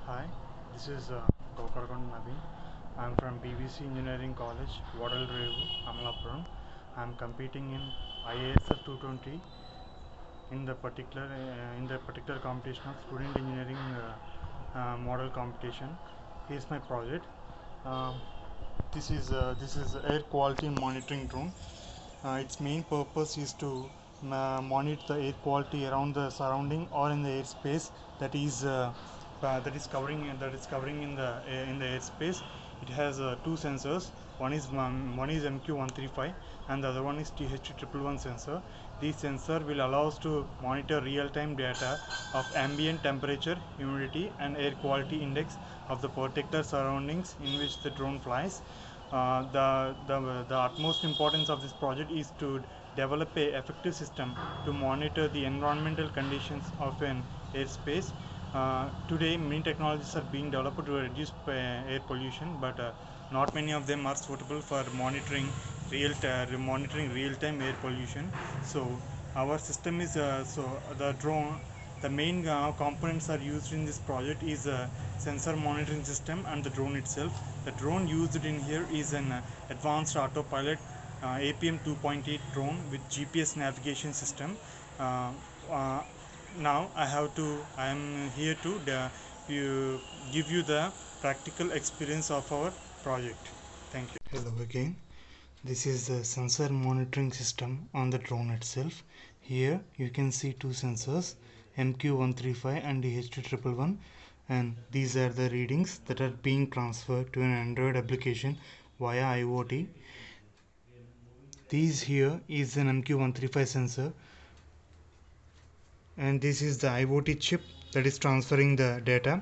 Hi, this is Gokarkond Naveen. I'm from BBC Engineering College, Vadal Revu, Amalapuram. I'm competing in IISF 220 in the particular competition of student engineering model competition. Here's my project. Uh, this is air quality monitoring drone. Its main purpose is to monitor the air quality around the surrounding or in the airspace that is covering in the airspace. It has two sensors. One is MQ135 and the other one is TH111 sensor. This sensor will allow us to monitor real-time data of ambient temperature, humidity, and air quality index of the particular surroundings in which the drone flies. The utmost importance of this project is to develop a effective system to monitor the environmental conditions of an airspace. Today, many technologies are being developed to reduce air pollution, but not many of them are suitable for monitoring real-time air pollution. So, our system is the drone. The main components are used in this project is a sensor monitoring system and the drone itself. The drone used in here is an advanced autopilot APM 2.8 drone with GPS navigation system. Uh, uh, Now I am here to give you the practical experience of our project. Thank you. Hello again. This is the sensor monitoring system on the drone itself. Here you can see two sensors, MQ135 and DH111, and these are the readings that are being transferred to an Android application via IoT. These here is an MQ135 sensor, and this is the IoT chip that is transferring the data.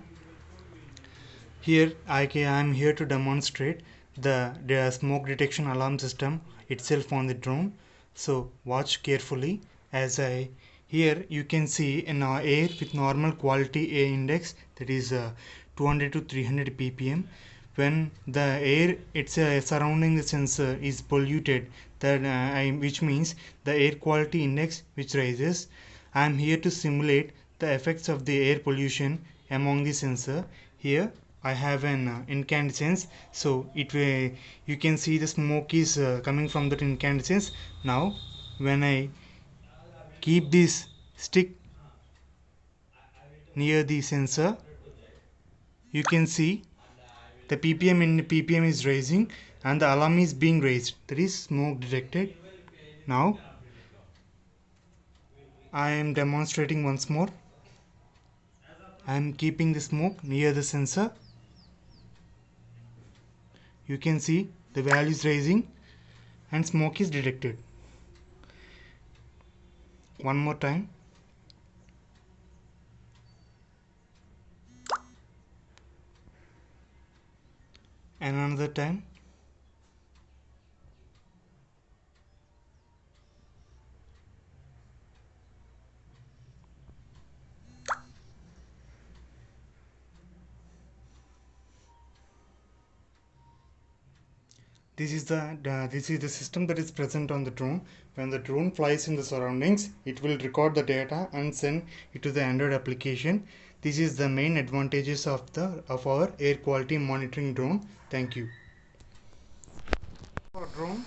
Here I am here to demonstrate the smoke detection alarm system itself on the drone. So watch carefully as I here you can see in our air with normal quality air index, that is 200 to 300 ppm. When the air surrounding the sensor is polluted, which means the air quality index which rises. I am here to simulate the effects of the air pollution among the sensor. Here I have an incandescence, so you can see the smoke is coming from that incandescence. Now when I keep this stick near the sensor, you can see the ppm is rising and the alarm is being raised, that is smoke detected. Now I am demonstrating once more. I am keeping the smoke near the sensor. You can see the value is rising and smoke is detected. One more time. And another time. This is the system that is present on the drone. When the drone flies in the surroundings, it will record the data and send it to the Android application. This is the main advantages of our air quality monitoring drone. Thank you. For drone,